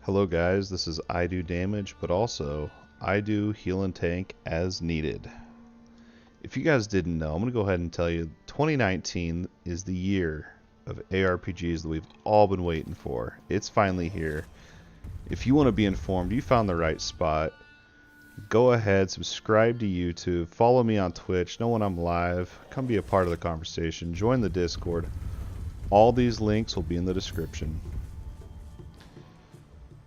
Hello guys, this is I Do Damage, but also I do heal and tank as needed. If you guys didn't know, I'm going to go ahead and tell you 2019 is the year of ARPGs that we've all been waiting for. It's finally here. If you want to be informed, you found the right spot. Go ahead, subscribe to YouTube, follow me on Twitch, know when I'm live, come be a part of the conversation, join the Discord. All these links will be in the description.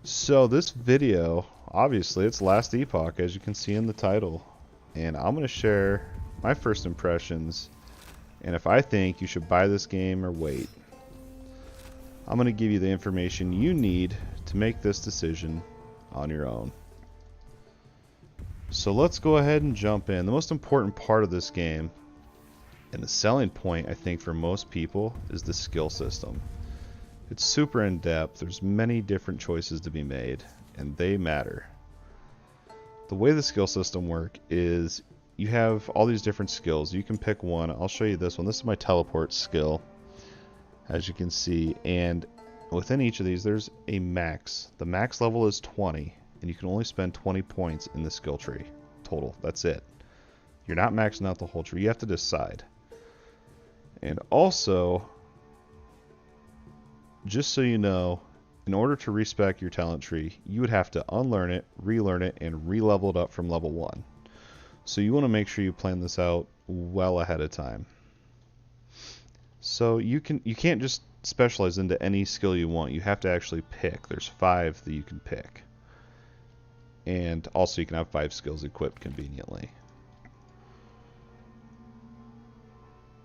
So this video, obviously it's Last Epoch, as you can see in the title, and I'm going to share my first impressions and if I think you should buy this game or wait. I'm going to give you the information you need to make this decision on your own. So let's go ahead and jump in. The most important part of this game, and the selling point I think for most people, is the skill system. It's super in-depth, there's many different choices to be made, and they matter. The way the skill system works is you have all these different skills. You can pick one. I'll show you this one. This is my teleport skill, as you can see, and within each of these there's a max. The max level is 20, and you can only spend 20 points in the skill tree total. That's it. You're not maxing out the whole tree. You have to decide. And also, just so you know, in order to respec your talent tree, you would have to unlearn it, relearn it, and re-level it up from level 1. So you want to make sure you plan this out well ahead of time. So you can't just specialize into any skill you want. You have to actually pick. There's 5 that you can pick. And also you can have 5 skills equipped conveniently.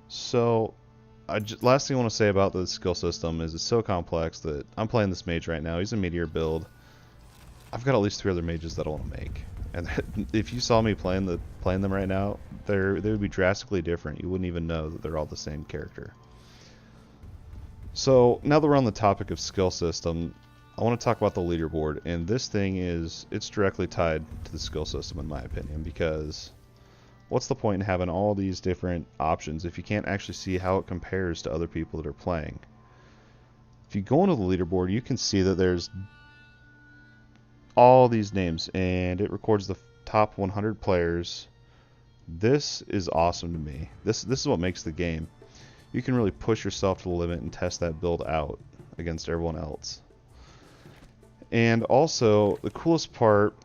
So last thing I want to say about the skill system is it's so complex that I'm playing this mage right now. He's a meteor build. I've got at least 3 other mages that I want to make, and if you saw me playing them right now, they would be drastically different. You wouldn't even know that they're all the same character. So now that we're on the topic of skill system, I want to talk about the leaderboard, and this thing it's directly tied to the skill system in my opinion, because what's the point in having all these different options if you can't actually see how it compares to other people that are playing? If you go into the leaderboard, you can see that there's all these names, and it records the top 100 players. This is awesome to me. This is what makes the game. You can really push yourself to the limit and test that build out against everyone else. And also, the coolest part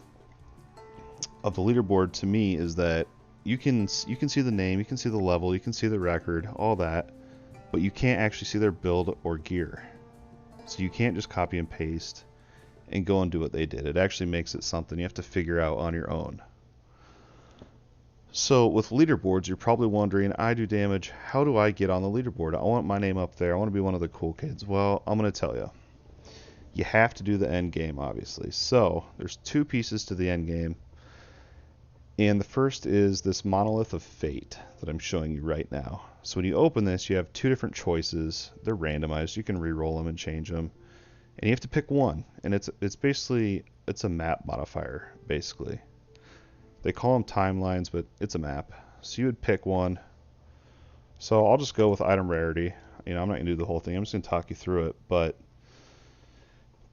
of the leaderboard to me is that you can see the name, you can see the level, you can see the record, all that, but you can't actually see their build or gear. So you can't just copy and paste and go and do what they did. It actually makes it something you have to figure out on your own. So with leaderboards, you're probably wondering, I do damage, how do I get on the leaderboard? I want my name up there, I want to be one of the cool kids. Well, I'm going to tell you. You have to do the end game, obviously. So there's 2 pieces to the end game. And the first is this Monolith of Fate that I'm showing you right now. So when you open this, you have 2 different choices. They're randomized. You can re-roll them and change them. And you have to pick one. And it's basically, it's a map modifier, basically. They call them timelines, but it's a map. So you would pick one. So I'll just go with item rarity. I'm not going to do the whole thing. I'm just going to talk you through it. But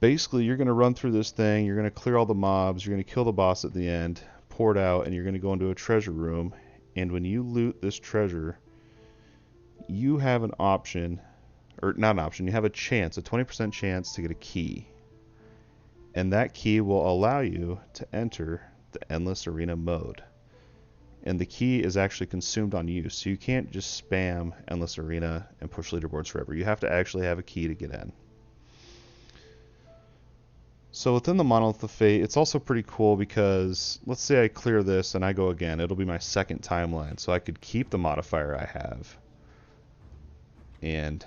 basically, you're going to run through this thing. You're going to clear all the mobs. You're going to kill the boss at the end. Pour it out, and you're going to go into a treasure room, and when you loot this treasure, you have an option, or not an option, you have a chance, a 20% chance to get a key, and that key will allow you to enter the endless arena mode, and the key is actually consumed on you, so you can't just spam endless arena and push leaderboards forever. You have to actually have a key to get in. So within the Monolith of Fate, it's also pretty cool because let's say I clear this and I go again. It'll be my second timeline, so I could keep the modifier I have and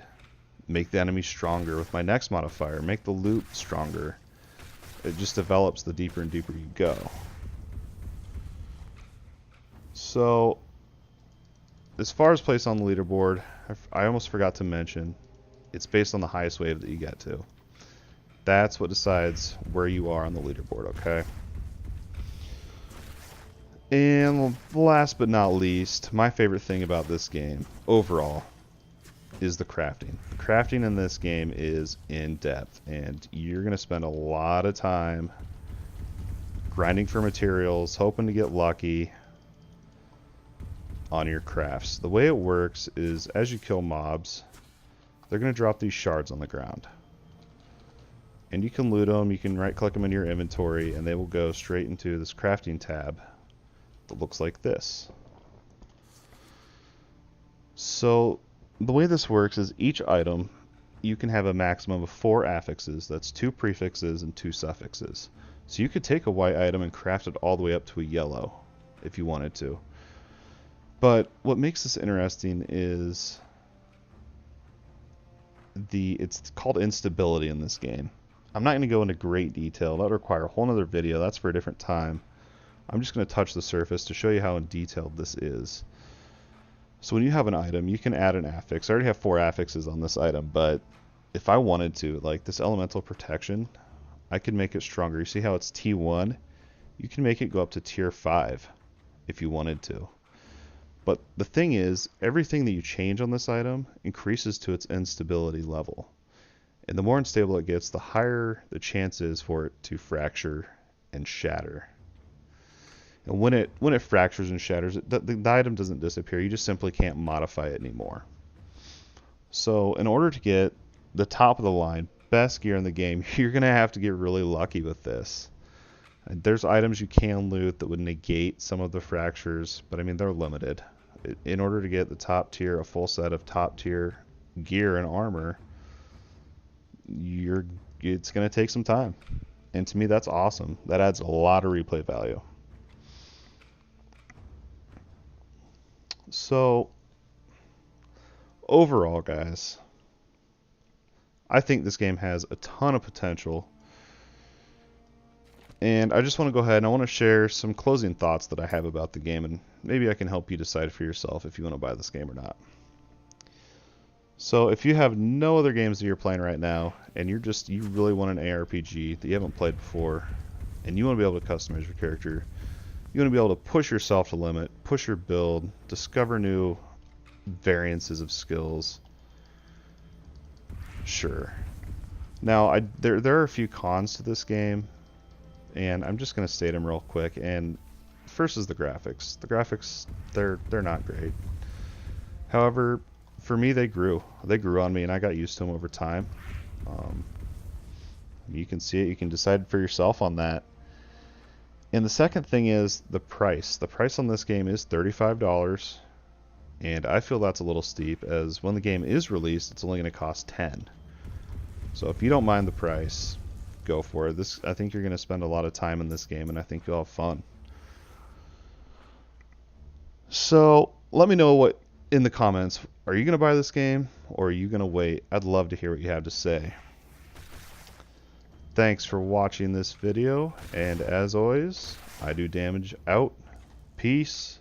make the enemy stronger with my next modifier, make the loot stronger. It just develops the deeper and deeper you go. So as far as place on the leaderboard, I almost forgot to mention, it's based on the highest wave that you get to. That's what decides where you are on the leaderboard, okay? And last but not least, my favorite thing about this game, overall, is the crafting. The crafting in this game is in depth, and you're going to spend a lot of time grinding for materials, hoping to get lucky on your crafts. The way it works is as you kill mobs, they're going to drop these shards on the ground. And you can loot them, you can right click them in your inventory, and they will go straight into this crafting tab that looks like this. So the way this works is each item, you can have a maximum of 4 affixes. That's 2 prefixes and 2 suffixes. So you could take a white item and craft it all the way up to a yellow if you wanted to. But what makes this interesting is it's called instability in this game. I'm not going to go into great detail. That would require a whole other video. That's for a different time. I'm just going to touch the surface to show you how detailed this is. So when you have an item, you can add an affix. I already have 4 affixes on this item, but if I wanted to, like this elemental protection, I could make it stronger. You see how it's T1? You can make it go up to tier 5 if you wanted to. But the thing is, everything that you change on this item increases to its instability level. And the more unstable it gets, the higher the chance is for it to fracture and shatter. And when it fractures and shatters, the item doesn't disappear. You just simply can't modify it anymore. So in order to get the top of the line, best gear in the game, you're going to have to get really lucky with this. And there's items you can loot that would negate some of the fractures, but I mean, they're limited. In order to get the top tier, a full set of top tier gear and armor, it's going to take some time. And to me, that's awesome. That adds a lot of replay value. So, overall, guys, I think this game has a ton of potential. And I just want to go ahead and I want to share some closing thoughts that I have about the game, and maybe I can help you decide for yourself if you want to buy this game or not. So if you have no other games that you're playing right now, and you really want an ARPG that you haven't played before, and you want to be able to customize your character, you want to be able to push yourself to limit, push your build, discover new variances of skills, sure. Now, there are a few cons to this game, and I'm just going to state them real quick. And first is the graphics. The graphics, they're not great. However, for me, they grew on me, and I got used to them over time. You can see it. You can decide for yourself on that. And the second thing is the price. The price on this game is $35, and I feel that's a little steep, as when the game is released, it's only going to cost $10. So if you don't mind the price, go for it. I think you're going to spend a lot of time in this game, and I think you'll have fun. So let me know what in the comments. Are you going to buy this game, or are you going to wait? I'd love to hear what you have to say. Thanks for watching this video, and as always, I Do Damage out. Peace.